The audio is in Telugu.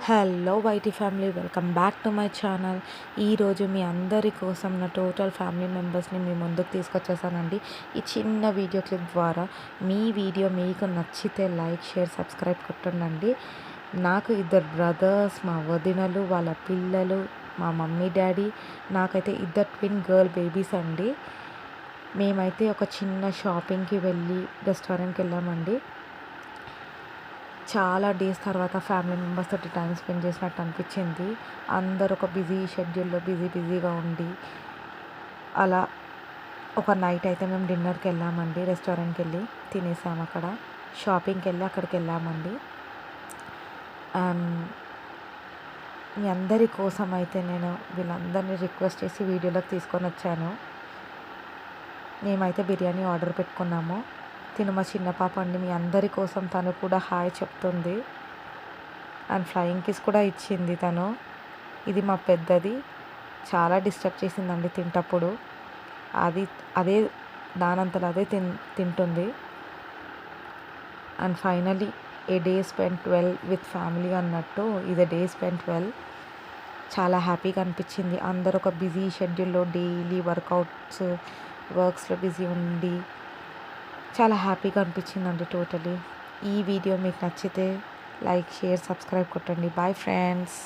Hello Y T family, welcome back to my channel. ఈరోజు మీ అందరి కోసం నా టోటల్ ఫ్యామిలీ మెంబర్స్ని మీ ముందుకు తీసుకొచ్చేసానండి. ఈ చిన్న వీడియో క్లిప్ ద్వారా మీ వీడియో మీకు నచ్చితే లైక్, షేర్, సబ్స్క్రైబ్ కొట్టండి. నాకు ఇద్దరు బ్రదర్స్, మా వదినలు, వాళ్ళ పిల్లలు, మా మమ్మీ డాడీ, నాకైతే ఇద్దరు ట్విన్ గర్ల్ బేబీస్ అండి. మేమైతే ఒక చిన్న షాపింగ్కి వెళ్ళి రెస్టారెంట్కి వెళ్ళామండి. చాలా డేస్ తర్వాత ఫ్యామిలీ మెంబర్స్ తోటి టైం స్పెండ్ చేసినట్టు అనిపించింది. అందరూ ఒక బిజీ షెడ్యూల్లో బిజీగా ఉండి అలా ఒక నైట్ అయితే మేము డిన్నర్కి వెళ్ళామండి. రెస్టారెంట్కి వెళ్ళి తినేసాము. అక్కడ షాపింగ్కి వెళ్ళి అక్కడికి వెళ్ళామండి. మీ అందరి కోసం అయితే నేను వీళ్ళందరినీ రిక్వెస్ట్ చేసి వీడియోలోకి తీసుకొని వచ్చాను. మేమైతే బిర్యానీ ఆర్డర్ పెట్టుకున్నాము. తిను మా చిన్న పాప అండి. మీ అందరి కోసం తను కూడా హాయ్ చెప్తుంది అండ్ ఫ్లయింగ్ కిస్ కూడా ఇచ్చింది తను. ఇది మా పెద్దది చాలా డిస్టర్బ్ చేసిందండి తింటప్పుడు. అదే దానంతలో అదే తింటుంది. And finally A day spent well with family అన్నట్టు ఇది డే స్పెంట్ వెల్. చాలా హ్యాపీగా అనిపించింది. అందరూ ఒక బిజీ షెడ్యూల్లో డైలీ వర్క్స్లో బిజీ ఉండి చాలా హ్యాపీగా అనిపించిందండి టోటలీ. ఈ వీడియో మీకు నచ్చితే లైక్, షేర్, సబ్స్క్రైబ్ కొట్టండి. Bye friends.